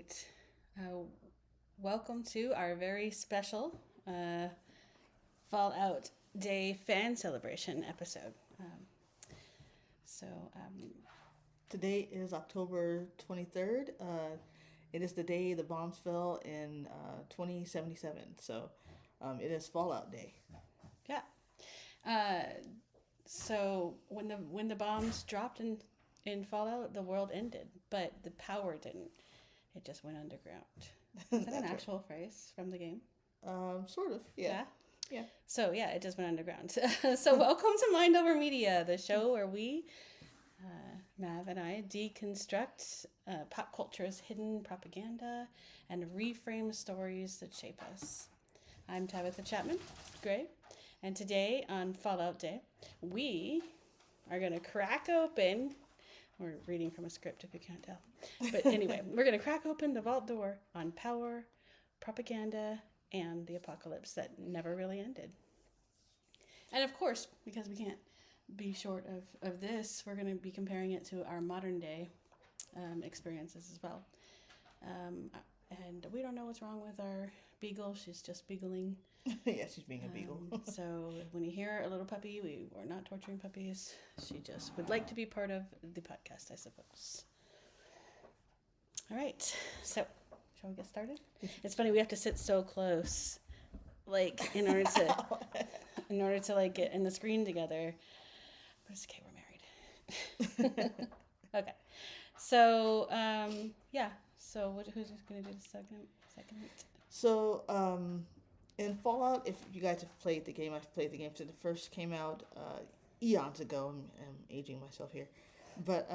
right. Welcome to our very special Fallout Day fan celebration episode. So, Today is October 23rd. It is the day the bombs fell in 2077. So it is Fallout Day. yeah. So when the bombs dropped in Fallout, the world ended, but the power didn't. It just went underground. Is that an actual phrase from the game? Sort of, yeah. Yeah. So yeah, it just went underground. So welcome to Mind Over Media, the show where we, Mav and I, deconstruct pop culture's hidden propaganda and reframe stories that shape us. I'm Tabitha Chapman Gray, and today on Fallout Day, we are going to crack open. We're reading from a script if you can't tell. But anyway, we're going to crack open the vault door on power, propaganda, and the apocalypse that never really ended. And of course, because we can't be short of this, we're going to be comparing it to our modern day experiences as well. And we don't know what's wrong with our beagle. She's just beagling. Yeah, she's being a beagle. So when you hear a little puppy, we're not torturing puppies. She just would like to be part of the podcast, I suppose. All right. So shall we get started? It's funny, we have to sit so close, like in order to like get in the screen together. But it's okay, we're married. Okay. So yeah. So who's gonna do the second? So in Fallout, if you guys have played the game, I've played the game since it first came out eons ago. I'm aging myself here, but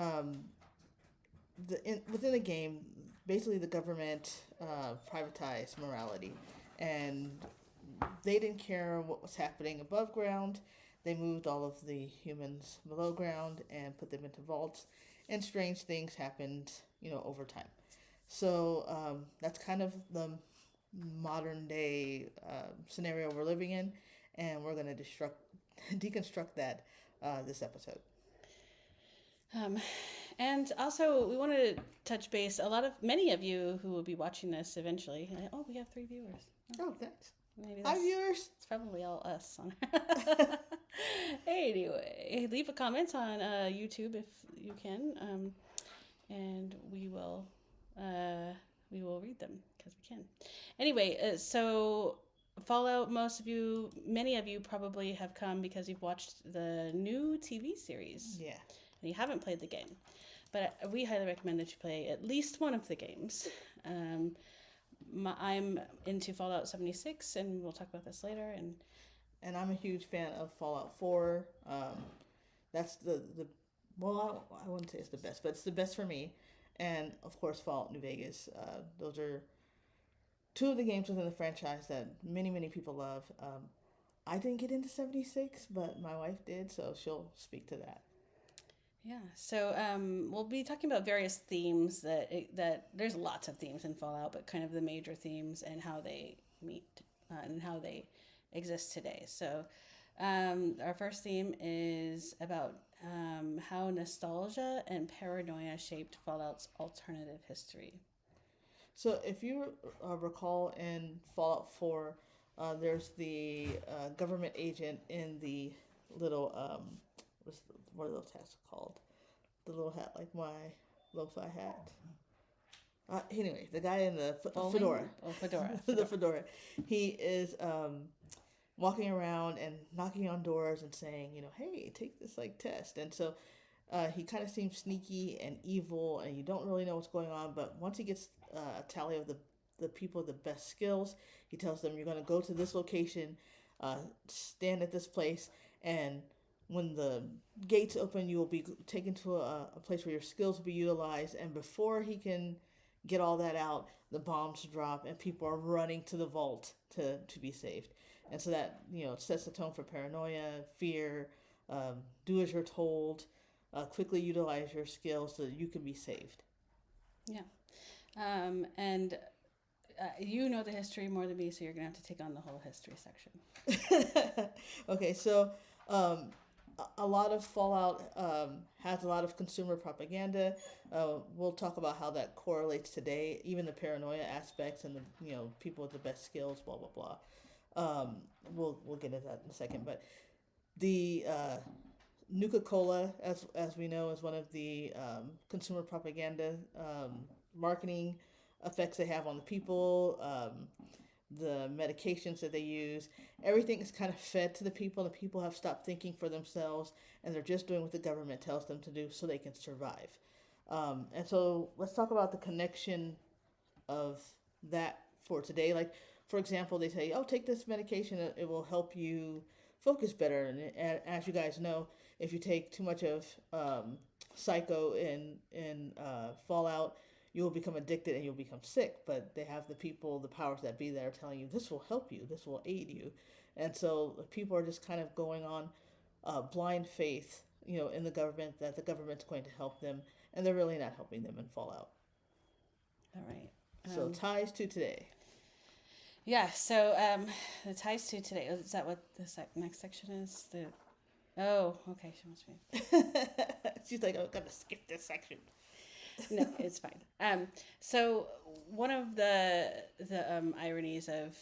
within the game, basically the government privatized morality, and they didn't care what was happening above ground. They moved all of the humans below ground and put them into vaults, and strange things happened, over time. So that's kind of the modern day scenario we're living in, and we're going to deconstruct that this episode. And also, we want to touch base. Many of you who will be watching this eventually. Oh, we have 3 viewers. Oh, thanks. Maybe Hi, viewers. It's probably all us. Anyway, leave a comment on YouTube if you can, and we will read them because we can. Anyway, so Fallout. Many of you probably have come because you've watched the new TV series. Yeah. And you haven't played the game. But we highly recommend that you play at least one of the games. I'm into Fallout 76, and we'll talk about this later. And I'm a huge fan of Fallout 4. That's well, I wouldn't say it's the best, but it's the best for me. And, of course, Fallout New Vegas. Those are 2 of the games within the franchise that many, many people love. I didn't get into 76, but my wife did, so she'll speak to that. Yeah, so we'll be talking about various themes that there's lots of themes in Fallout, but kind of the major themes and how they meet and how they exist today. So our first theme is about how nostalgia and paranoia shaped Fallout's alternative history. So if you recall in Fallout 4, there's the government agent in the little... what are those hats called? The little hat, like my lo-fi hat. Anyway, the guy in the fedora. Oh, fedora. The fedora. He is walking around and knocking on doors and saying, hey, take this test. And so he kind of seems sneaky and evil, and you don't really know what's going on. But once he gets a tally of the people with the best skills, he tells them, you're going to go to this location, stand at this place, and when the gates open, you will be taken to a place where your skills will be utilized. And before he can get all that out, the bombs drop and people are running to the vault to be saved. And so that, sets the tone for paranoia, fear, do as you're told, quickly utilize your skills so that you can be saved. Yeah. And you know the history more than me, so you're going to have to take on the whole history section. Okay, so... a lot of Fallout has a lot of consumer propaganda. We'll talk about how that correlates today, even the paranoia aspects and the people with the best skills, blah blah blah. Um, we'll get into that in a second, but the Nuka Cola, as we know, is one of the consumer propaganda marketing effects they have on the people. The medications that they use, everything is kind of fed to the people. The people have stopped thinking for themselves, and they're just doing what the government tells them to do so they can survive. And so let's talk about the connection of that for today. Like, for example, they say, "Oh, take this medication; it will help you focus better." And as you guys know, if you take too much of Psycho in Fallout, you will become addicted and you'll become sick. But they have the people, the powers that be, that are telling you this will help you, this will aid you, and so people are just kind of going on blind faith, in the government, that the government's going to help them, and they're really not helping them in Fallout. All right. So ties to today. Yeah. So the ties to today. Is that what the next section is? Oh, okay. She must be. She's like, I'm gonna skip this section. No, it's fine. So one of the ironies of,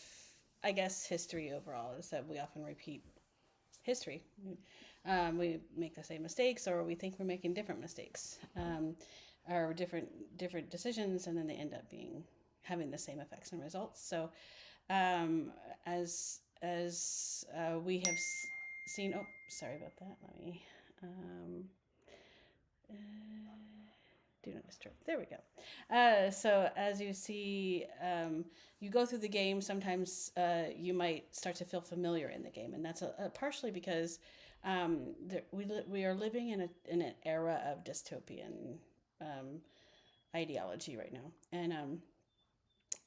I guess, history overall is that we often repeat history. We make the same mistakes, or we think we're making different mistakes, or different decisions, and then they end up having the same effects and results. So, as we have seen. Oh, sorry about that. Let me. Do not disturb. There we go. So as you see, you go through the game. Sometimes you might start to feel familiar in the game, and that's partially because we are living in an era of dystopian ideology right now,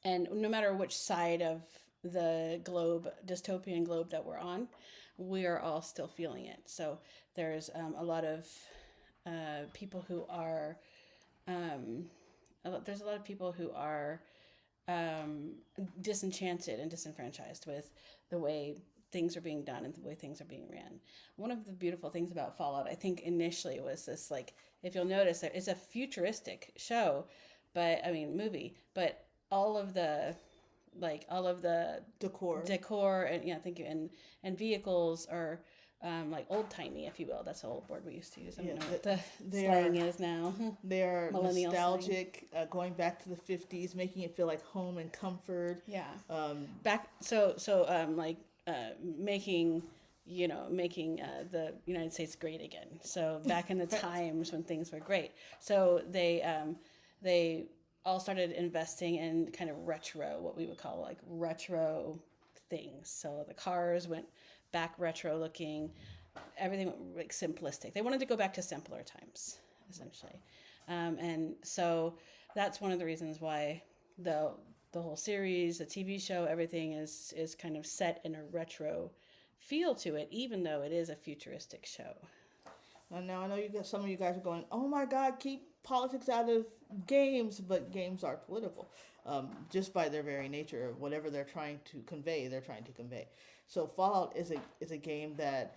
and no matter which side of the dystopian globe that we're on, we are all still feeling it. So there's a lot of people who are. There's a lot of people who are disenchanted and disenfranchised with the way things are being done and the way things are being ran. One of the beautiful things about Fallout, I think initially, was this, like, if you'll notice, it's a futuristic show, movie, but all of the decor and thank you, and vehicles are like old timey, if you will. That's the old word we used to use. I don't know what the slang is now. They are nostalgic, going back to the 50s, making it feel like home and comfort. Yeah. Making the United States great again. So back in the times when things were great. So they all started investing in kind of retro, what we would call like retro things. So the cars went back retro looking, everything went like simplistic. They wanted to go back to simpler times, essentially. And so that's one of the reasons why the whole series, the TV show, everything is kind of set in a retro feel to it, even though it is a futuristic show. And now I know some of you guys are going, oh my God, keep politics out of games, but games are political. Just by their very nature, whatever they're trying to convey. So Fallout is a game that,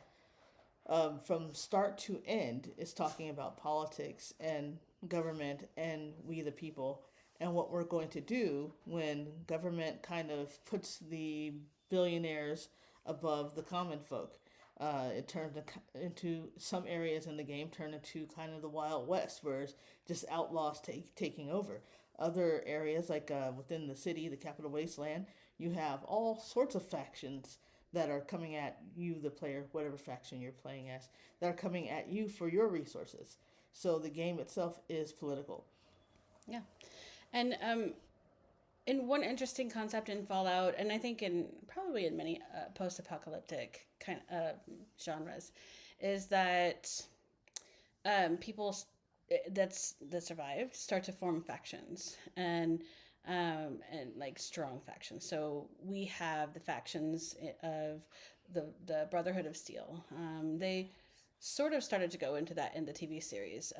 from start to end, is talking about politics and government and we the people, and what we're going to do when government kind of puts the billionaires above the common folk. It turned into some areas in the game turn into kind of the Wild West, where it's just outlaws taking over. Other areas, like within the city, the Capital Wasteland, you have all sorts of factions that are coming at you, the player, whatever faction you're playing as, that are coming at you for your resources. So the game itself is political. Yeah. And in one interesting concept in Fallout, and I think probably in many post-apocalyptic kind of genres, is that people that survived start to form factions and like strong factions. So we have the factions of the Brotherhood of Steel. They sort of started to go into that in the TV series.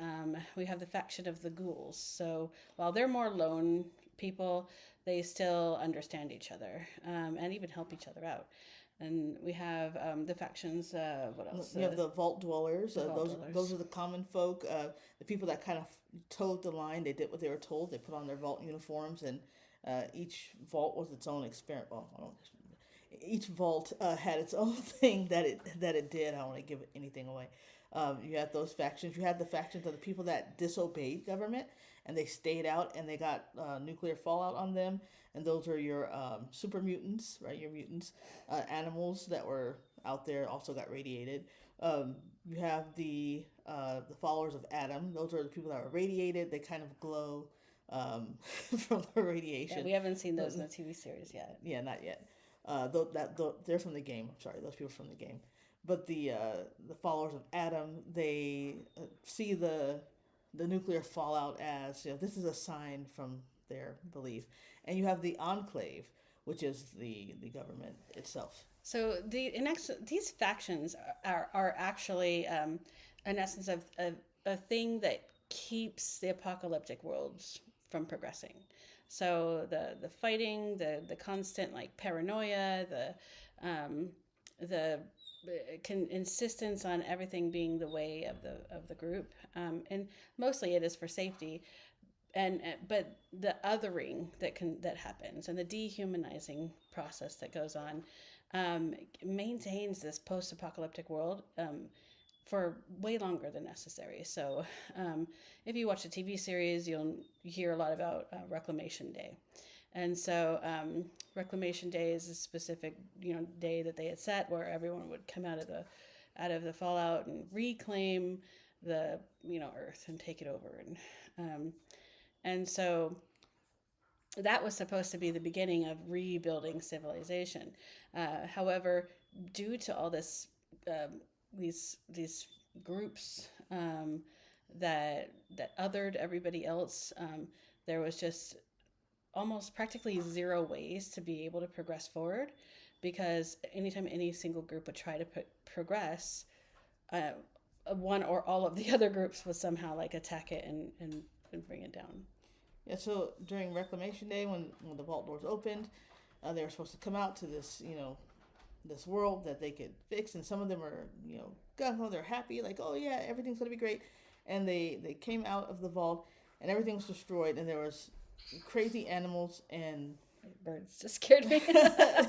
We have the faction of the ghouls. So while they're more lone people, they still understand each other and even help each other out. And we have the factions. What else? You have the vault dwellers. The vault Those dwellers. are the common folk. The people that kind of towed the line. They did what they were told. They put on their vault uniforms, and each vault was its own experiment. Well, I don't, each vault had its own thing that it did. I don't want to give anything away. You had those factions. You had the factions of the people that disobeyed government and they stayed out and they got nuclear fallout on them. And those are your super mutants, right? Your mutants. Animals that were out there also got radiated. You have the followers of Adam. Those are the people that were radiated. They kind of glow from the radiation. Yeah, we haven't seen those in the TV series yet. Yeah, not yet. They're from the game. I'm sorry, those people from the game. But the followers of Adam, they see the nuclear fallout as, this is a sign from their belief. And you have the Enclave, which is the government itself. So these factions are actually an essence of a thing that keeps the apocalyptic worlds from progressing. So the fighting, the constant like paranoia, the insistence on everything being the way of the group, and mostly it is for safety. But the othering that happens and the dehumanizing process that goes on maintains this post-apocalyptic world for way longer than necessary. So if you watch the TV series, you'll hear a lot about Reclamation Day. And so Reclamation Day is a specific day that they had set where everyone would come out of the fallout and reclaim the Earth and take it over. And so that was supposed to be the beginning of rebuilding civilization. However, due to all this, these groups that othered everybody else, there was just almost practically zero ways to be able to progress forward, because anytime any single group would try to progress, one or all of the other groups would somehow like attack it and bring it down. Yeah, so during Reclamation Day, when the vault doors opened, they were supposed to come out to this, this world that they could fix, and some of them are, gung ho, they're happy, like, oh yeah, everything's gonna be great, and they came out of the vault, and everything was destroyed, and there was crazy animals and birds just scared me,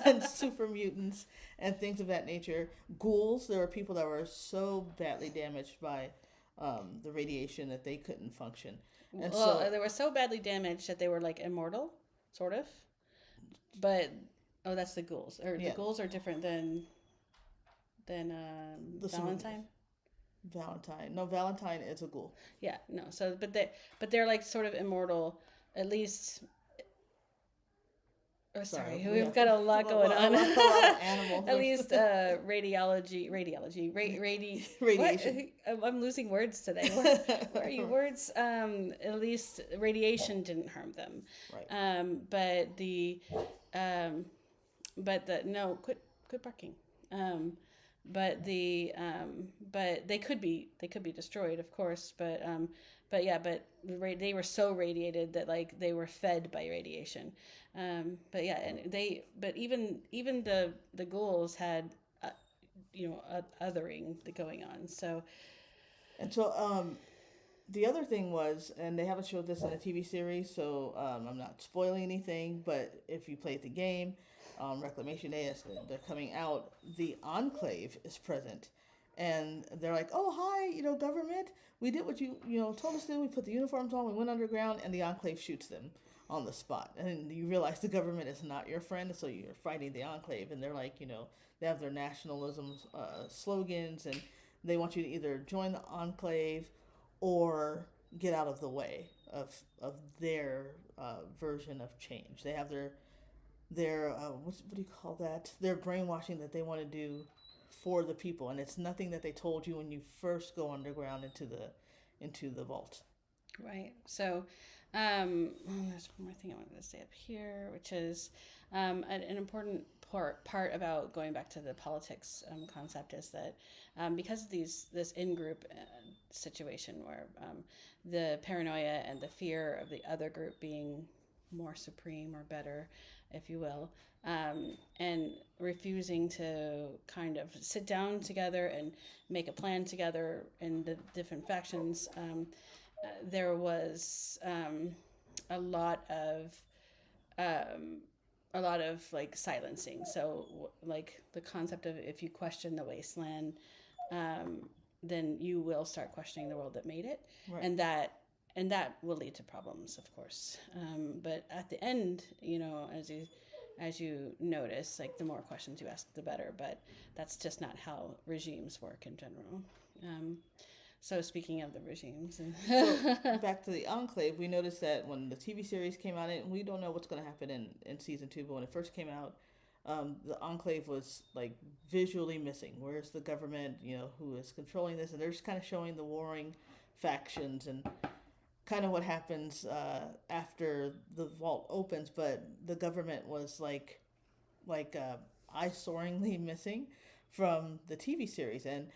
and super mutants and things of that nature. Ghouls. There were people that were so badly damaged by the radiation that they couldn't function. And so they were so badly damaged that they were like immortal, sort of. But that's the ghouls. Or the ghouls are different than Valentine. Valentine. No, Valentine is a ghoul. Yeah, no. So they're like sort of immortal, at least. Oh, sorry, we've got a lot going on. A lot of animals. At least radiation. I'm losing words today. What are you words? At least radiation didn't harm them. Right. Quit barking. But they could be destroyed, of course. But they were so radiated that like they were fed by radiation. Even the ghouls had othering going on. So the other thing was, and they haven't showed this in the TV series, so I'm not spoiling anything, but if you played the game, Reclamation Day, as they're coming out, the Enclave is present. And they're like, oh, hi, government. We did what you, told us to do. We put the uniforms on. We went underground, and the Enclave shoots them on the spot. And you realize the government is not your friend, so you're fighting the Enclave. And they're like, they have their nationalism slogans, and they want you to either join the Enclave or get out of the way of their version of change. They have their what do you call that? Their brainwashing that they want to do for the people, and it's nothing that they told you when you first go underground into the vault. Right. So there's one more thing I wanted to say up here, which is an important part about going back to the politics concept is that because of this in-group situation where the paranoia and the fear of the other group being more supreme or better, if you will, and refusing to kind of sit down together and make a plan together in the different factions. There was a lot of like silencing. So like the concept of if you question the wasteland, then you will start questioning the world that made it, Right. and that will lead to problems, of course. But at the end, as you notice, like the more questions you ask, the better. But that's just not how regimes work in general. So speaking of the regimes, So back to the Enclave, we noticed that when the TV series came out, and we don't know what's going to happen in season 2, but when it first came out, the Enclave was like visually missing. Where's the government, who is controlling this? And they're just kind of showing the warring factions and kind of what happens after the vault opens. But the government was like eye-soaringly missing from the TV series, and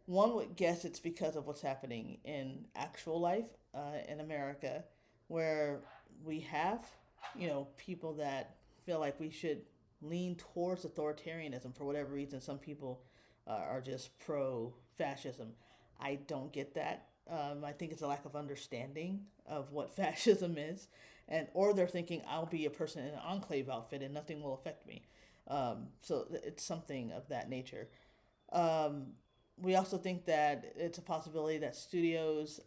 one would guess it's because of what's happening in actual life in America, where we have, people that feel like we should lean towards authoritarianism for whatever reason. Some people are just pro-fascism. I don't get that. I think it's a lack of understanding of what fascism is, or they're thinking I'll be a person in an Enclave outfit and nothing will affect me. So it's something of that nature. We also think that it's a possibility that studios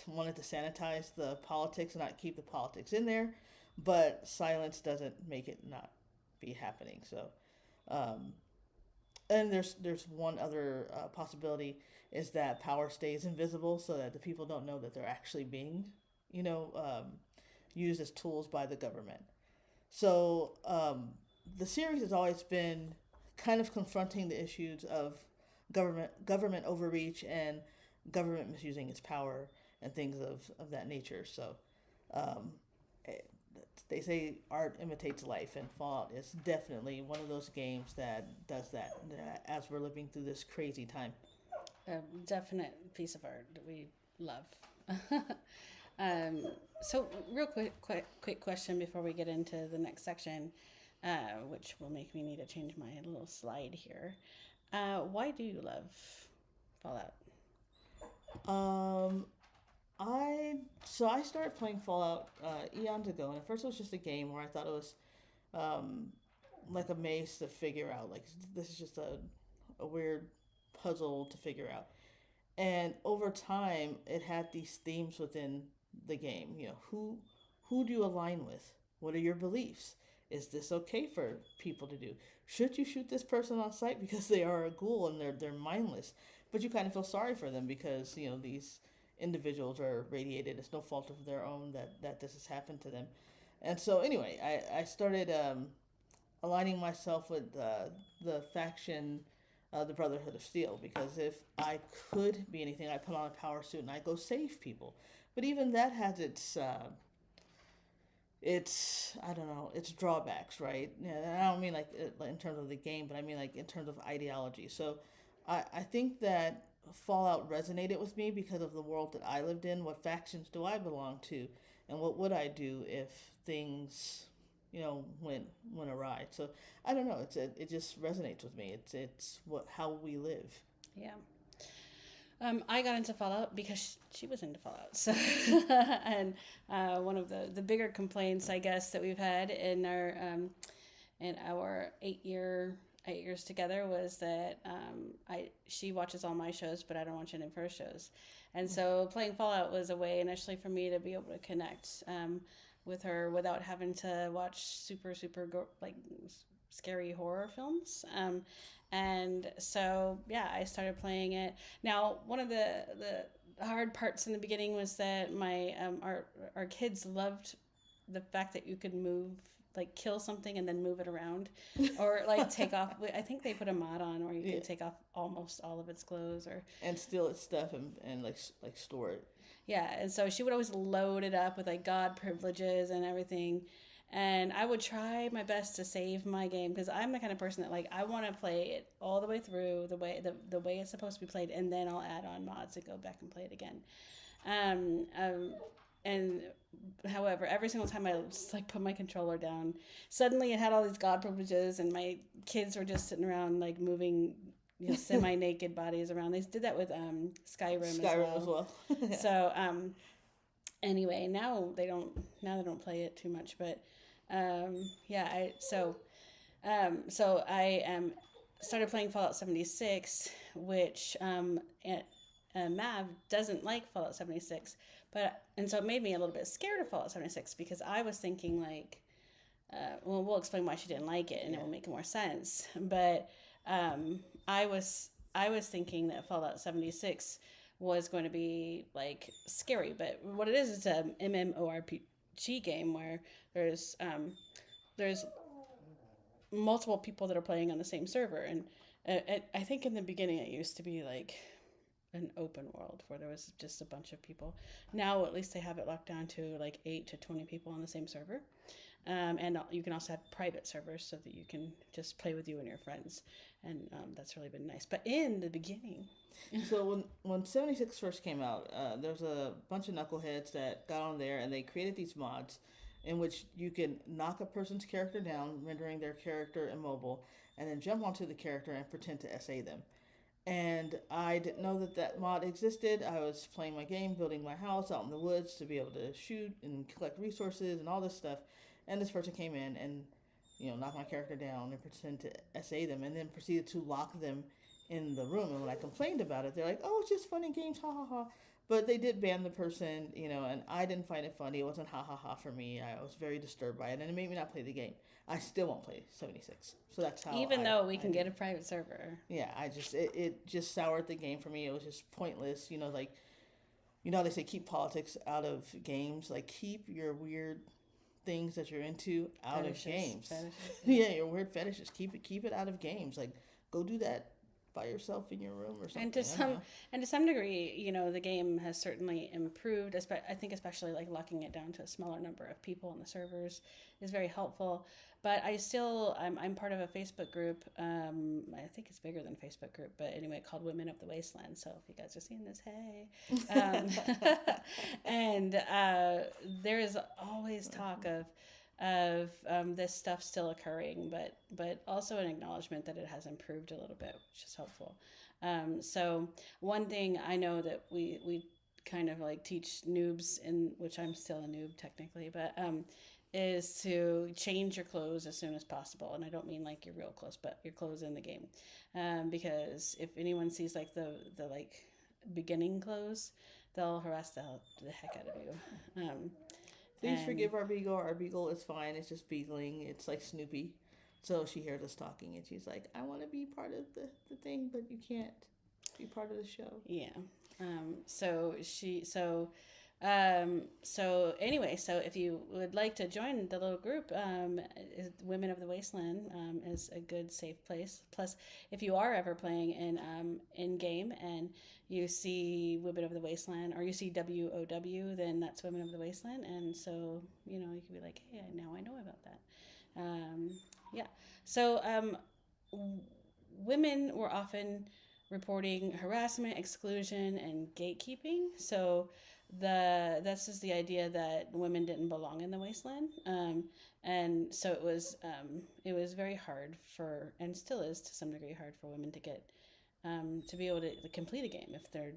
wanted to sanitize the politics and not keep the politics in there, but silence doesn't make it not be happening. So, and there's one other possibility is that power stays invisible so that the people don't know that they're actually being, used as tools by the government. So the series has always been kind of confronting the issues of government overreach and government misusing its power and things of that nature. So they say art imitates life, and Fallout is definitely one of those games that does that as we're living through this crazy time. A definite piece of art that we love. So real quick question before we get into the next section, which will make me need to change my little slide here. Why do you love Fallout? I started playing Fallout eons ago, and at first it was just a game where I thought it was like a maze to figure out. Like this is just a weird puzzle to figure out. And over time, it had these themes within the game. Who do you align with? What are your beliefs? Is this okay for people to do? Should you shoot this person on sight because they are a ghoul and they're mindless? But you kind of feel sorry for them because these individuals are radiated. It's no fault of their own that this has happened to them. And so anyway, I started aligning myself with the faction, the Brotherhood of Steel, because if I could be anything, I put on a power suit and I go save people. But even that has its I don't know, its drawbacks, right? And I don't mean like in terms of the game, but I mean like in terms of ideology. So I think that Fallout resonated with me because of the world that I lived in. What factions do I belong to, and what would I do if things, went awry? So I don't know. It just resonates with me. It's how we live. Yeah. I got into Fallout because she was into Fallout. So, and one of the bigger complaints, I guess, that we've had in our 8 years together was that she watches all my shows, but I don't watch any of her shows. And so playing Fallout was a way initially for me to be able to connect with her without having to watch super scary horror films. And so, yeah, I started playing it. Now, one of the hard parts in the beginning was that our kids loved the fact that you could move, like kill something and then move it around, or like take off. I think they put a mod on where you could take off almost all of its clothes and steal its stuff and like store it. Yeah, and so she would always load it up with like God privileges and everything. And I would try my best to save my game because I'm the kind of person that I want to play it all the way through the way it's supposed to be played, and then I'll add on mods and go back and play it again. and however, every single time I just like put my controller down, suddenly it had all these god privileges, and my kids were just sitting around like moving, semi-naked bodies around. They did that with Skyrim as well. Yeah. So anyway, now they don't play it too much, but yeah, I started playing Fallout 76, which Mav doesn't like Fallout 76, and so it made me a little bit scared of Fallout 76 because I was thinking like, well, we'll explain why she didn't like it, and it will make more sense. But I was thinking that Fallout 76 was going to be like scary, but what it is a MMORPG game where there's multiple people that are playing on the same server, and I think in the beginning it used to be like an open world where there was just a bunch of people. Now at least they have it locked down to like 8 to 20 people on the same server. And you can also have private servers so that you can just play with you and your friends, and that's really been nice. But in the beginning, so when 76 first came out, there was a bunch of knuckleheads that got on there and they created these mods in which you can knock a person's character down, rendering their character immobile, and then jump onto the character and pretend to SA them. And I didn't know that mod existed. I was playing my game, building my house out in the woods to be able to shoot and collect resources and all this stuff. And this person came in and, knocked my character down and pretended to SA them, and then proceeded to lock them in the room. And when I complained about it, they're like, "Oh, it's just fun in games, ha ha ha." But they did ban the person, and I didn't find it funny. It wasn't ha ha ha for me. I was very disturbed by it, and it made me not play the game. I still won't play 76. So that's how. Even though we can get a private server. Yeah, it just soured the game for me. It was just pointless. Like, they say keep politics out of games. Like, keep your weird things that you're into out of games. Yeah, your weird fetishes. Keep it out of games. Like, go do that by yourself in your room or something. And to some degree, the game has certainly improved. I think especially like locking it down to a smaller number of people on the servers is very helpful. But I'm part of a Facebook group. I think it's bigger than a Facebook group, but anyway, called Women of the Wasteland. So if you guys are seeing this, hey. And there is always talk of this stuff still occurring, but also an acknowledgement that it has improved a little bit, which is helpful. So one thing I know that we kind of like teach noobs, in which I'm still a noob technically, but is to change your clothes as soon as possible. And I don't mean like your real clothes, but your clothes in the game, because if anyone sees like the like beginning clothes, they'll harass the heck out of you. Please forgive our beagle. Our beagle is fine. It's just beagling. It's like Snoopy. So she hears us talking and she's like, I want to be part of the thing, but you can't be part of the show. Yeah. So anyway, so if you would like to join the little group, Women of the Wasteland is a good, safe place. Plus, if you are ever playing in game and you see Women of the Wasteland or you see WOW, then that's Women of the Wasteland, and so you can be like, hey, now I know about that. Yeah. So women were often reporting harassment, exclusion, and gatekeeping. So that's just the idea that women didn't belong in the wasteland, and so it was very hard for, and still is to some degree hard for women to get to be able to complete a game if they're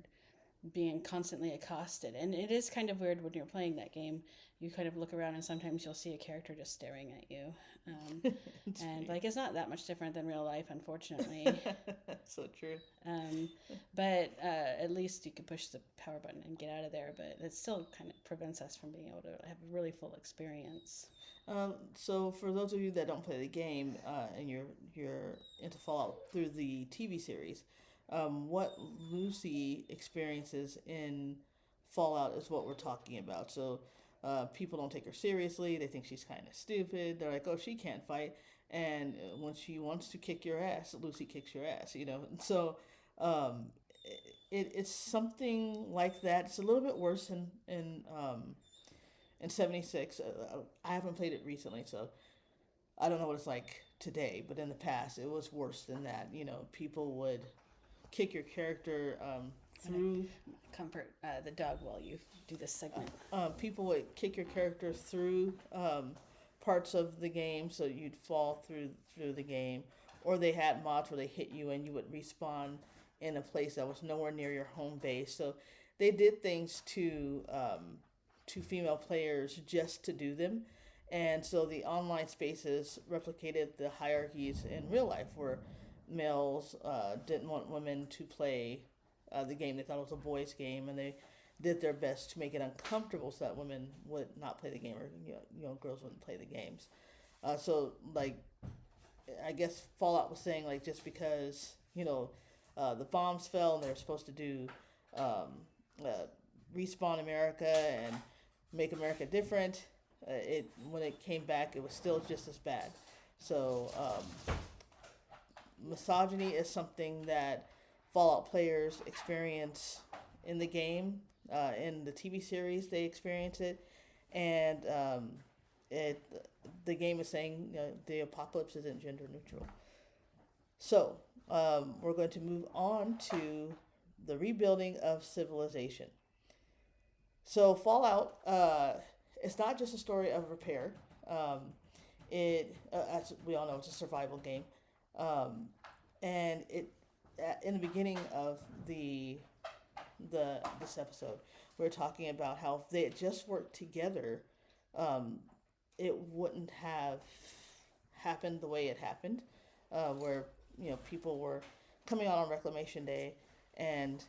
being constantly accosted. And it is kind of weird when you're playing that game. You kind of look around and sometimes you'll see a character just staring at you, and like it's not that much different than real life, unfortunately. So true. But at least you can push the power button and get out of there, but it still kind of prevents us from being able to have a really full experience. So for those of you that don't play the game and you're into Fallout through the TV series, what Lucy experiences in Fallout is what we're talking about. So people don't take her seriously. They think she's kind of stupid. They're like, oh, she can't fight. And when she wants to kick your ass, Lucy kicks your ass, So it's something like that. It's a little bit worse in 76. I haven't played it recently, so I don't know what it's like today. But in the past, it was worse than that. People would kick your character through. Comfort the dog while you do this segment. People would kick your character through parts of the game, so you'd fall through the game. Or they had mods where they hit you and you would respawn in a place that was nowhere near your home base. So they did things to female players just to do them. And so the online spaces replicated the hierarchies in real life, where males didn't want women to play the game. They thought it was a boys' game, and they did their best to make it uncomfortable so that women would not play the game, or girls wouldn't play the games. So like, I guess Fallout was saying, like, just because the bombs fell and they were supposed to do respawn America and make America different, when it came back, it was still just as bad. So misogyny is something that Fallout players experience in the game. In the TV series, they experience it, and the game is saying the apocalypse isn't gender neutral. So we're going to move on to the rebuilding of civilization. So Fallout, it's not just a story of repair. As we all know, it's a survival game, and in the beginning of this episode, we were talking about how if they had just worked together, it wouldn't have happened the way it happened, where people were coming out on Reclamation Day and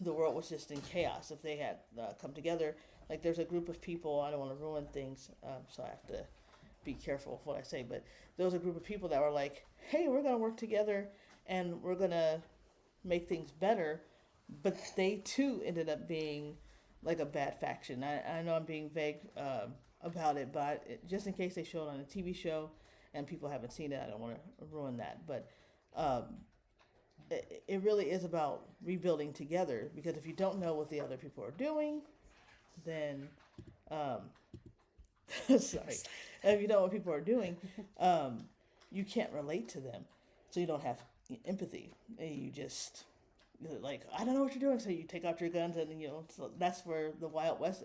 the world was just in chaos. If they had come together, like, there's a group of people, I don't want to ruin things, so I have to be careful of what I say, but there was a group of people that were like, hey, we're going to work together and we're going to make things better, but they too ended up being like a bad faction. I know I'm being vague about it, but just in case they show it on a TV show and people haven't seen it, I don't want to ruin that. But it really is about rebuilding together, because if you don't know what the other people are doing, then sorry, if you don't know what people are doing, you can't relate to them, so you don't have empathy. You just, like, I don't know what you're doing, so you take out your guns, and so that's where the Wild West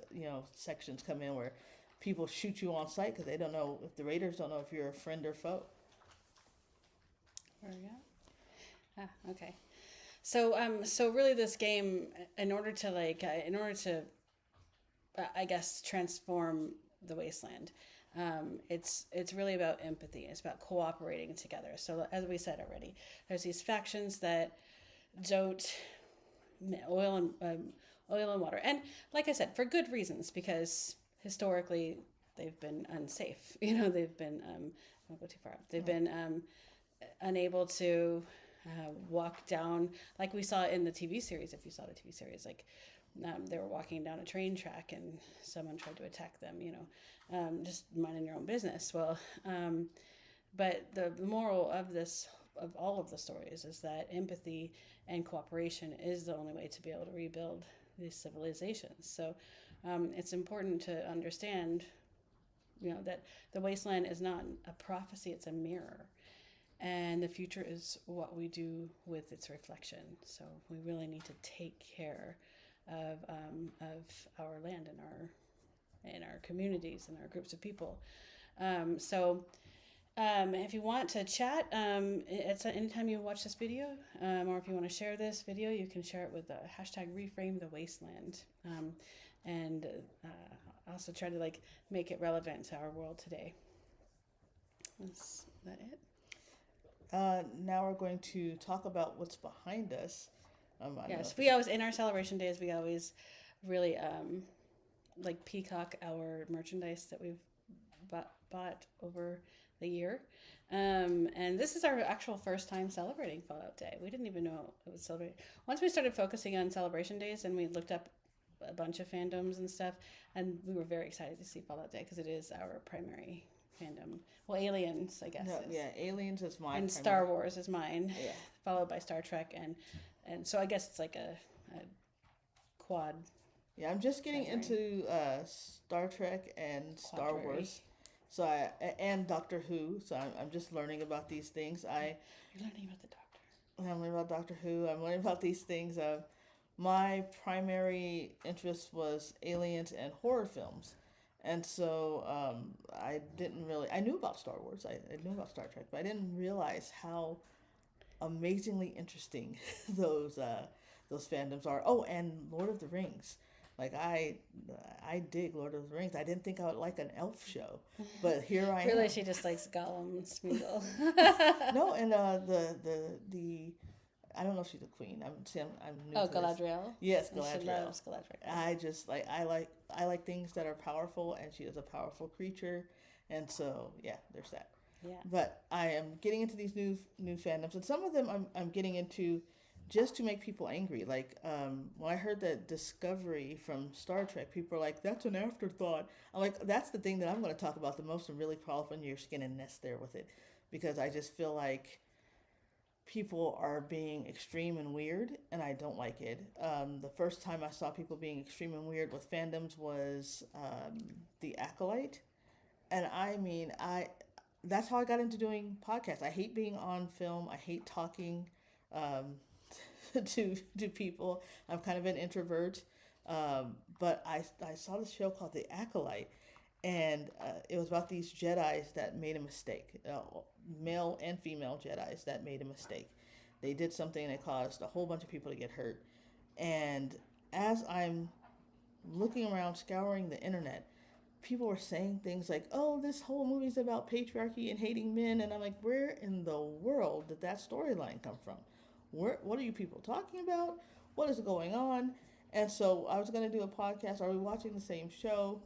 sections come in, where people shoot you on sight because they don't know, if the raiders don't know if you're a friend or foe. There we go. Okay. So really, this game, in order to I guess transform the wasteland, it's really about empathy. It's about cooperating together. So as we said already, there's these factions that don't oil and water, and like I said, for good reasons, because historically they've been unsafe. They've been I won't go too far. They've been unable to walk down, like we saw in the TV series. If you saw the TV series, like they were walking down a train track and someone tried to attack them, just minding your own business. Well, but the moral of all of the stories is that empathy and cooperation is the only way to be able to rebuild these civilizations. So it's important to understand, that the wasteland is not a prophecy, it's a mirror. And the future is what we do with its reflection. So we really need to take care of our land and our communities and our groups of people. If you want to chat, it's anytime you watch this video, or if you want to share this video, you can share it with the hashtag #ReframeTheWasteland, and also try to make it relevant to our world today. Is that it? Now we're going to talk about what's behind us. Yes, we always, in our celebration days, we always really peacock our merchandise that we've bought over the year. And this is our actual first time celebrating Fallout Day. We didn't even know it was celebrated. Once we started focusing on celebration days, and we looked up a bunch of fandoms and stuff, and we were very excited to see Fallout Day because it is our primary fandom. Well, Aliens, I guess. No, Aliens is mine. And primary. Star Wars is mine. Yeah. Followed by Star Trek, and so I guess it's like a quad. Yeah, I'm just getting into Star Trek and Star Wars. So and Doctor Who. So I'm just learning about these things. You're learning about the Doctor. I'm learning about Doctor Who. I'm learning about these things. my primary interest was aliens and horror films. And so I knew about Star Wars, I knew about Star Trek, but I didn't realize how amazingly interesting those fandoms are. Oh, and Lord of the Rings. Like I dig Lord of the Rings. I didn't think I would like an elf show, but here I Really, am. she just likes Gollum and Smeagol. No, and the I don't know if she's a queen. I'm new Oh, to this. Galadriel. Yes, And she Galadriel. loves Galadriel. I just I like things that are powerful, and she is a powerful creature, and so yeah, there's that. Yeah. But I am getting into these new fandoms, and some of them I'm getting into just to make people angry. Like when I heard that Discovery from Star Trek, people are like, "That's an afterthought." I'm like, "That's the thing that I'm going to talk about the most, and really crawl up under your skin and nest there with it," because I just feel like people are being extreme and weird, and I don't like it. The first time I saw people being extreme and weird with fandoms was the Acolyte, and I mean, I that's how I got into doing podcasts. I hate being on film. I hate talking um, to people. I'm kind of an introvert, but I saw this show called The Acolyte, and it was about these Jedi's that made a mistake, male and female Jedi's that made a mistake. They did something and it caused a whole bunch of people to get hurt. And as I'm looking around, scouring the internet, people were saying things like, "Oh, this whole movie's about patriarchy and hating men," and I'm like, "Where in the world did that storyline come from? What are you people talking about? What is going on?" And so I was gonna do a podcast. Are we watching the same show?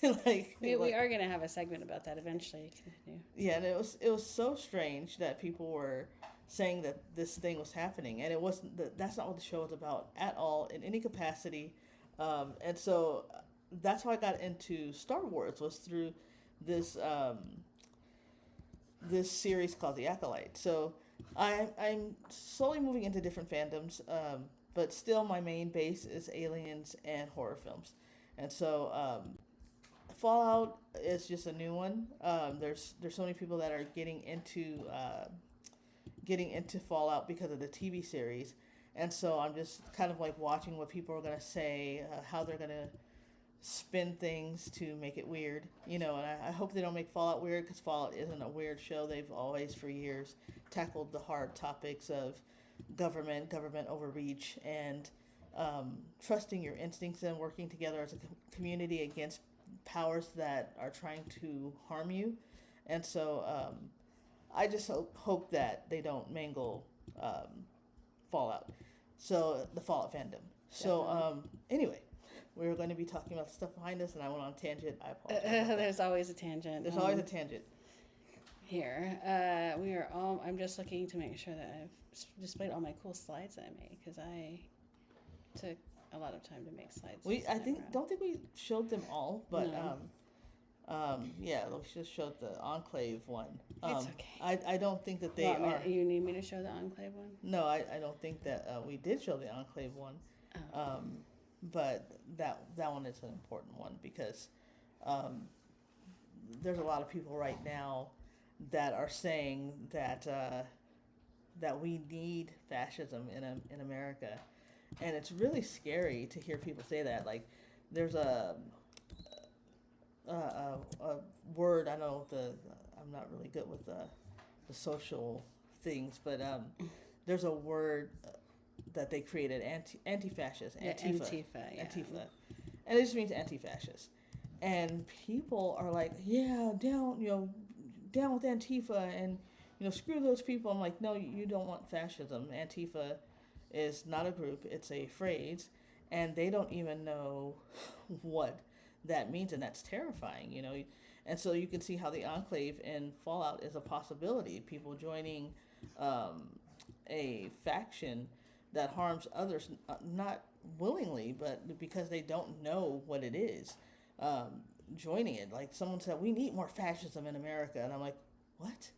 We are going to have a segment about that eventually. Continue. Yeah, and it was so strange that people were saying that this thing was happening, and it wasn't. That's not what the show was about at all in any capacity. And so that's how I got into Star Wars, was through this this series called The Acolyte. So I'm slowly moving into different fandoms, but still my main base is aliens and horror films. And so Fallout is just a new one. There's so many people that are getting into Fallout because of the TV series, and so I'm just kind of like watching what people are gonna say, how they're gonna spin things to make it weird, and I hope they don't make Fallout weird, because Fallout isn't a weird show. They've always, for years, tackled the hard topics of government overreach, and trusting your instincts and working together as a community against powers that are trying to harm you. And so I just hope that they don't mangle Fallout. So the Fallout fandom. So anyway, we were going to be talking about the stuff behind us, and I went on a tangent. I apologize. There's always a tangent. There's always a tangent. Here, we are all. I'm just looking to make sure that I've displayed all my cool slides that I made, because I took a lot of time to make slides. Don't think we showed them all, but No. yeah, we just showed the Enclave one. It's okay. I don't think that they are. You need me to show the Enclave one? No, I don't think that we did show the Enclave one. Oh. But that one is an important one, because there's a lot of people right now that are saying that that we need fascism in America, and it's really scary to hear people say that. Like, there's a word, I know I'm not really good with the social things, but there's a word that they created, anti-fascist, Antifa, Yeah. Antifa, and it just means anti-fascist. And people are like, yeah, down with Antifa, and screw those people. I'm like, no, you don't want fascism. Antifa is not a group; it's a phrase, and they don't even know what that means, and that's terrifying. And so you can see how the Enclave in Fallout is a possibility. People joining a faction that harms others, not willingly, but because they don't know what it is. Joining it, like someone said, we need more fascism in America, and I'm like, what?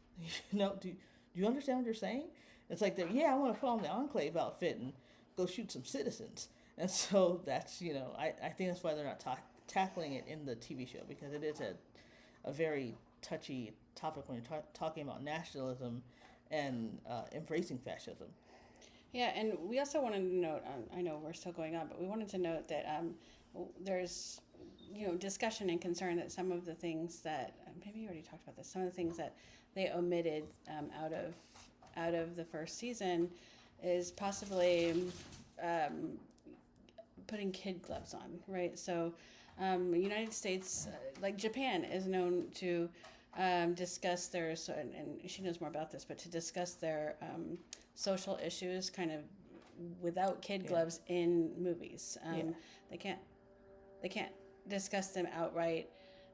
Do you understand what you're saying? It's like, I want to put on the Enclave outfit and go shoot some citizens. And so that's, I think that's why they're not tackling it in the TV show, because it is a very touchy topic when you're talking about nationalism and embracing fascism. Yeah, and we also wanted to note, I know we're still going on, but we wanted to note that there's, discussion and concern that some of the things that, maybe you already talked about this, some of the things that they omitted out of the first season is possibly putting kid gloves on, right? So the United States, like Japan, is known to discuss their, and she knows more about this, but to discuss their social issues kind of without kid gloves in movies. They can't discuss them outright,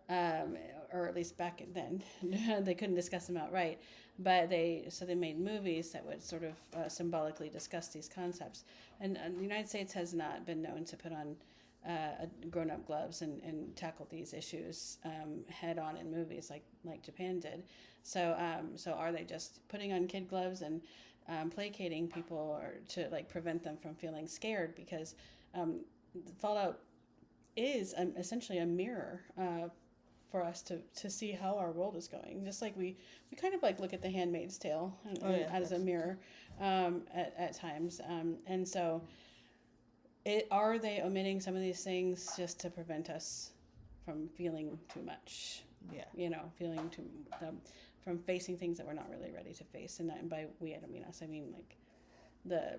or at least back then they couldn't discuss them outright. But they made movies that would sort of symbolically discuss these concepts. And the United States has not been known to put on grown-up gloves and tackle these issues head on in movies like Japan did. So are they just putting on kid gloves and placating people or to like prevent them from feeling scared? Because Fallout is essentially a mirror for us to see how our world is going. Just like we kind of like look at The Handmaid's Tale as a mirror at times. And so are they omitting some of these things just to prevent us from feeling too much? Yeah. Feeling too from facing things that we're not really ready to face. And by we, I don't mean us. I mean like the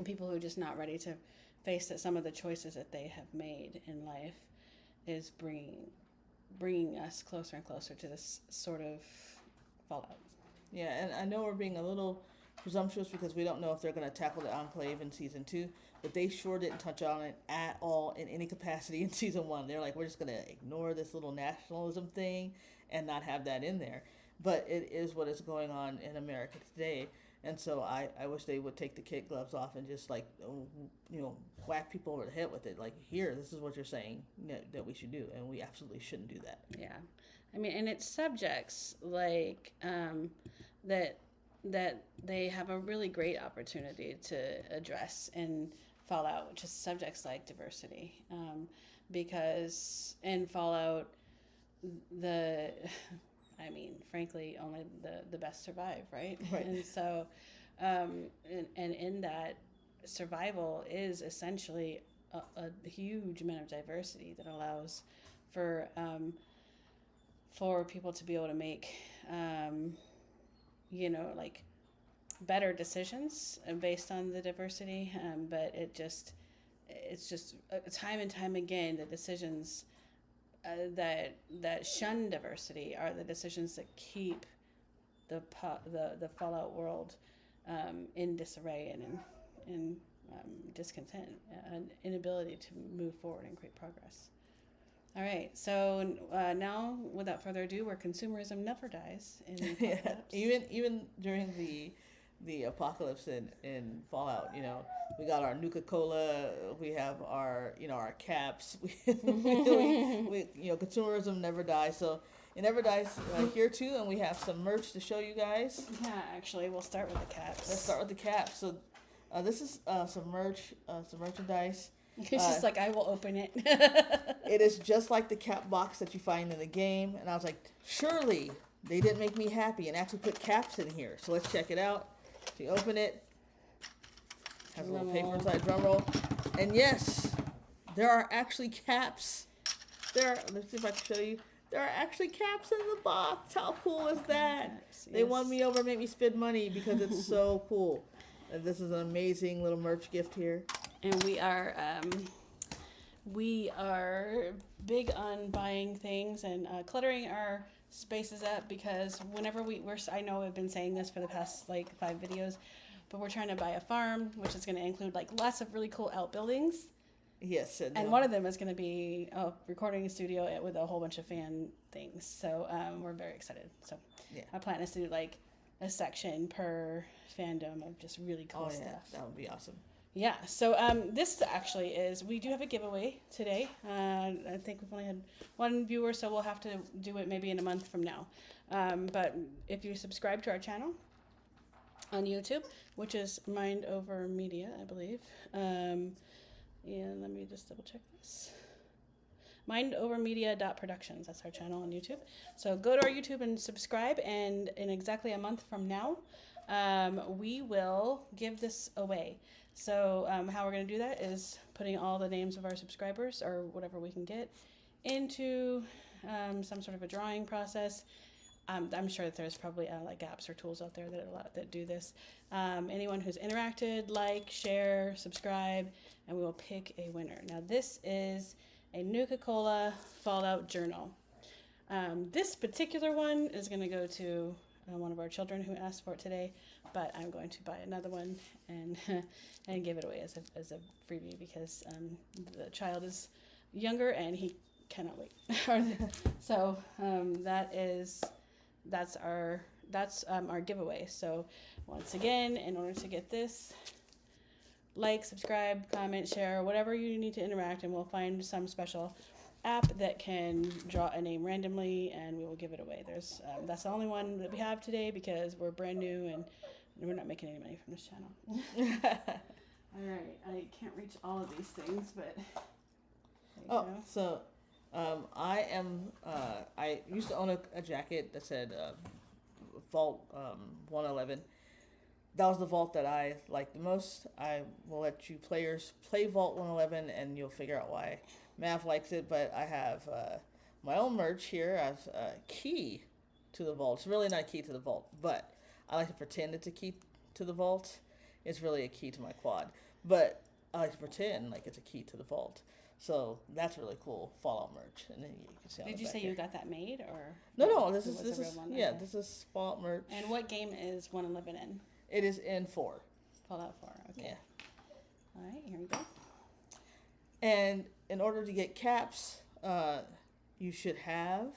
people who are just not ready to face that some of the choices that they have made in life is bringing us closer and closer to this sort of fallout. Yeah, and I know we're being a little presumptuous because we don't know if they're going to tackle the Enclave in season 2, but they sure didn't touch on it at all in any capacity in season 1. They're like, we're just going to ignore this little nationalism thing and not have that in there. But it is what is going on in America today. And so I wish they would take the kid gloves off and just like, whack people over the head with it. Like, here, this is what you're saying that we should do. And we absolutely shouldn't do that. Yeah. I mean, and it's subjects like that they have a really great opportunity to address in Fallout, which is subjects like diversity. Because in Fallout, frankly, only the best survive, right? And so, and in that, survival is essentially a huge amount of diversity that allows for people to be able to make, better decisions based on the diversity. But it's just time and time again, the decisions that shun diversity are the decisions that keep the Fallout world in disarray and in discontent, an inability to move forward and create progress. All right, so now, without further ado, where consumerism never dies in apocalypse. Even during the apocalypse in Fallout, we got our Nuka-Cola, we have our our caps. Consumerism never dies, so it never dies here too, and we have some merch to show you guys. Yeah, actually, we'll start with the caps. Let's start with the caps. So this is some merchandise. It's just like, I will open it. It is just like the cap box that you find in the game, and I was like, surely they didn't make me happy and actually put caps in here. So let's check it out. So you open it, has a little paper inside, drum roll, and yes, there are actually caps. Let's see if I can show you. There are actually caps in the box. How cool is that? Yes. They won me over, make me spend money because it's so cool. And this is an amazing little merch gift here. And we are big on buying things and cluttering our spaces up, because whenever I know I've been saying this for the past 5 videos, but we're trying to buy a farm, which is going to include lots of really cool outbuildings. Yes. And one of them is going to be a recording studio with a whole bunch of fan things. So we're very excited. So my plan is to do a section per fandom of just really cool stuff. That would be awesome. Yeah, so this actually we do have a giveaway today. I think we've only had one viewer, so we'll have to do it maybe in a month from now. But if you subscribe to our channel on YouTube, which is Mind Over Media, I believe. And let me just double check this. mindovermedia.productions, that's our channel on YouTube. So go to our YouTube and subscribe, and in exactly a month from now, we will give this away. So how we're going to do that is putting all the names of our subscribers or whatever we can get into some sort of a drawing process. I'm sure that there's probably like apps or tools out there that do this. Anyone who's interacted, like, share, subscribe, and we will pick a winner. Now this is a Nuka-Cola Fallout Journal. This particular one is going to go to one of our children who asked for it today, but I'm going to buy another one and and give it away as a freebie because the child is younger and he cannot wait. So that's our giveaway. So once again, in order to get this, like, subscribe, comment, share, whatever you need to interact, and we'll find some special app that can draw a name randomly and we will give it away. There's that's the only one that we have today because we're brand new and we're not making any money from this channel. All right, I can't reach all of these things, but so I used to own a jacket that said Vault 111. That was the vault that I liked the most. I will let you players play Vault 111 and you'll figure out why Mav likes it, but I have my own merch here. I have a key to the vault. It's really not a key to the vault, but I like to pretend it's a key to the vault. It's really a key to my quad, but I like to pretend like it's a key to the vault. So that's really cool Fallout merch. And then you can see. Did you say you got that made or? No. This is yeah. Okay. This is Fallout merch. And what game is 111 in? It is in 4. Fallout 4. Okay. Yeah. All right. Here we go. And in order to get caps, you should have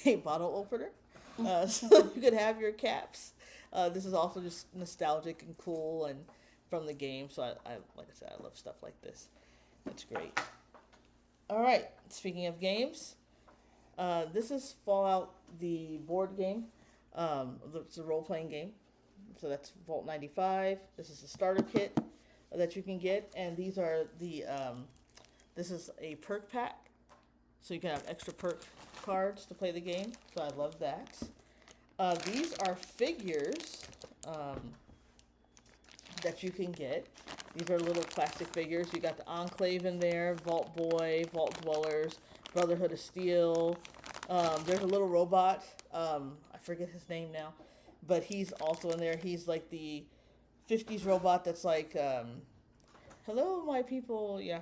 a bottle opener. So you could have your caps. This is also just nostalgic and cool and from the game. So I like I said, I love stuff like this. That's great. All right. Speaking of games, this is Fallout, the board game. It's a role-playing game. So that's Vault 95. This is the starter kit that you can get. And these are this is a perk pack. So you can have extra perk cards to play the game. So I love that. These are figures that you can get. These are little plastic figures. You got the Enclave in there, Vault Boy, Vault Dwellers, Brotherhood of Steel. There's a little robot. I forget his name now, but he's also in there. He's like the 50s robot that's like, hello, my people. Yeah,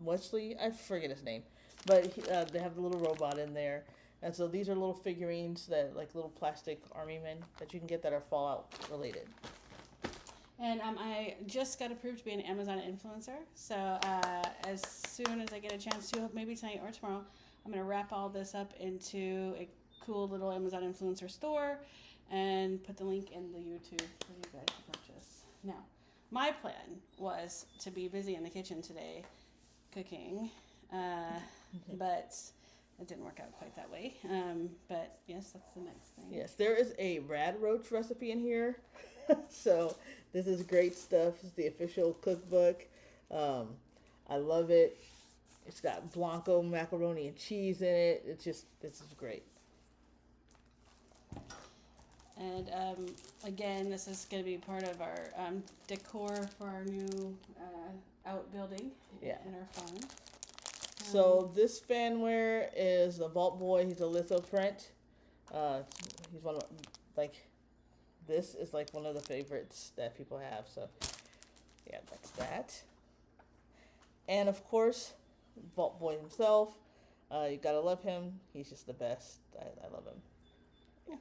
Wesley. I forget his name, but they have the little robot in there. And so these are little figurines that like little plastic army men that you can get that are Fallout related. And I just got approved to be an Amazon influencer. So as soon as I get a chance to, maybe tonight or tomorrow, I'm going to wrap all this up into a cool little Amazon influencer store and put the link in the YouTube for you guys to purchase. Now, my plan was to be busy in the kitchen today cooking, but it didn't work out quite that way. But yes, that's the next thing. Yes, there is a rad roach recipe in here. So this is great stuff. It's the official cookbook. I love it. It's got Blanco macaroni and cheese in it. This is great. And again, this is going to be part of our decor for our new outbuilding in our farm. So this fanware is the Vault Boy. He's a litho print. He's one of this is like one of the favorites that people have. So yeah, that's that. And of course, Vault Boy himself. You gotta love him. He's just the best. I love him.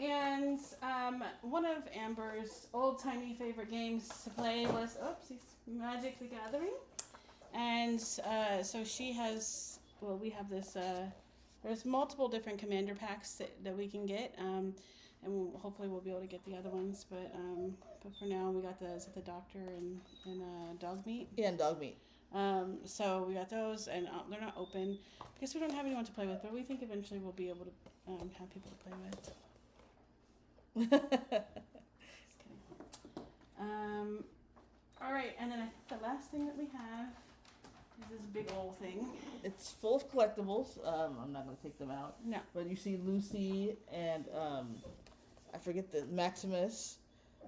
And one of Amber's old-timey favorite games to play was Magic the Gathering. And so she has, we have this, there's multiple different commander packs that we can get. And hopefully we'll be able to get the other ones. But for now, we got the Doctor and Dog Meat. Yeah, and Dog Meat. So we got those, and they're not open because we don't have anyone to play with. But we think eventually we'll be able to have people to play with. All right, and then the last thing that we have This big old thing. It's full of collectibles. I'm not going to take them out. No. But you see Lucy and I forget the Maximus,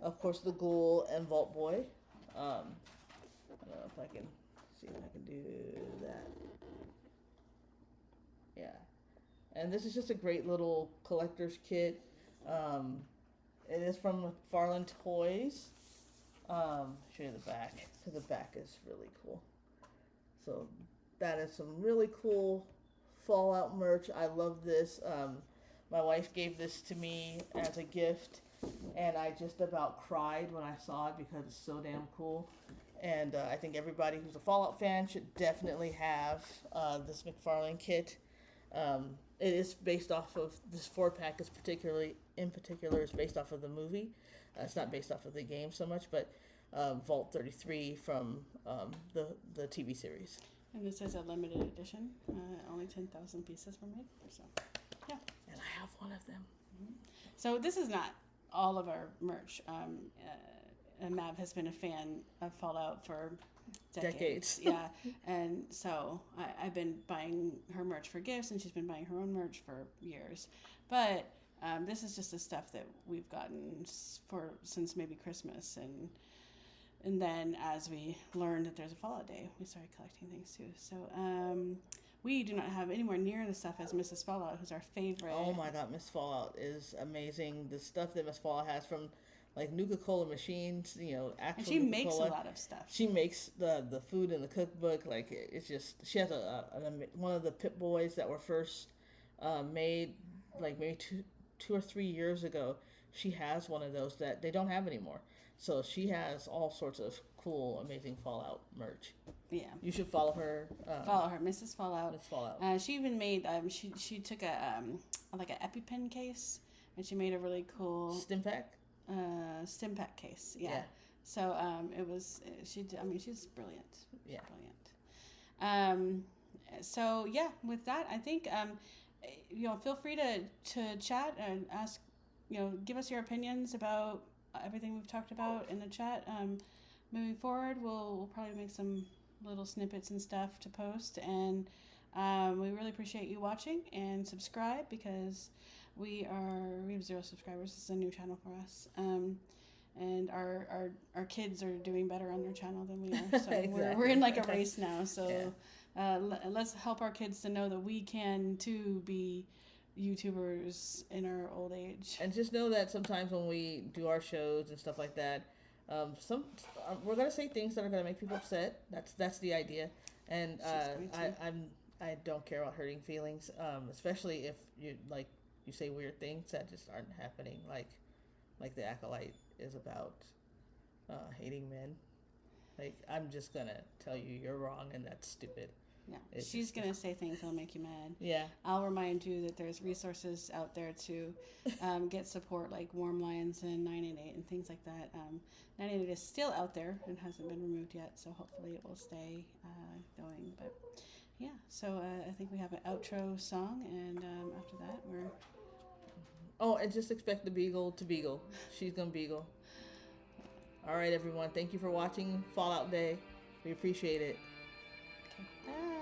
of course the Ghoul and Vault Boy. I don't know if I can see if I can do that. Yeah. And this is just a great little collector's kit. It is from McFarlane Toys. Show you the back, because the back is really cool. So that is some really cool Fallout merch. I love this. My wife gave this to me as a gift, and I just about cried when I saw it because it's so damn cool. And I think everybody who's a Fallout fan should definitely have this McFarlane kit. It is based off of this 4-pack is in particular is based off of the movie. It's not based off of the game so much, but Vault 33 from the TV series. And this is a limited edition. Only 10,000 pieces were made. So, yeah. And I have one of them. Mm-hmm. So this is not all of our merch. Mav has been a fan of Fallout for decades. Yeah. And so I've been buying her merch for gifts, and she's been buying her own merch for years. But this is just the stuff that we've gotten since maybe Christmas, and then as we learned that there's a Fallout Day, we started collecting things too. So we do not have anywhere near the stuff as Mrs. Fallout, who's our favorite. Oh my God, Miss Fallout is amazing. The stuff that Miss Fallout has from like Nuka-Cola machines, actual. And she makes Nuka-Cola. a lot of stuff. She makes the food in the cookbook. Like it's just she has one of the Pip Boys that were first made like maybe two or 3 years ago. She has one of those that they don't have anymore. So she has all sorts of cool, amazing Fallout merch. Yeah. You should follow her. Follow her, Mrs. Fallout. Miss Fallout. She even made she took a like an EpiPen case, and she made a really cool Stimpack case. Yeah. So it was she's brilliant. Yeah. Brilliant. So yeah, with that, I think feel free to chat and ask, give us your opinions about everything we've talked about in the chat. Moving forward, we'll probably make some little snippets and stuff to post, and we really appreciate you watching and subscribe, because we have 0 subscribers. This is a new channel for us, and our kids are doing better on their channel than we are. So Exactly. we're in like a race now. So yeah. Let's help our kids to know that we can too be YouTubers in our old age. And just know that sometimes when we do our shows and stuff like that, we're gonna say things that are gonna make people upset. That's the idea. And I don't care about hurting feelings, especially if you say weird things that just aren't happening. Like the Acolyte is about hating men. Like, I'm just gonna tell you you're wrong and that's stupid. Yeah, she's going to say things that'll make you mad. Yeah. I'll remind you that there's resources out there to get support, like Warm Lions and 988 and things like that. 988 is still out there and hasn't been removed yet, so hopefully it will stay going. But yeah, so I think we have an outro song, and after that we're... Oh, and just expect the Beagle to beagle. She's going to beagle. All right, everyone. Thank you for watching Fallout Day. We appreciate it. Okay, bye.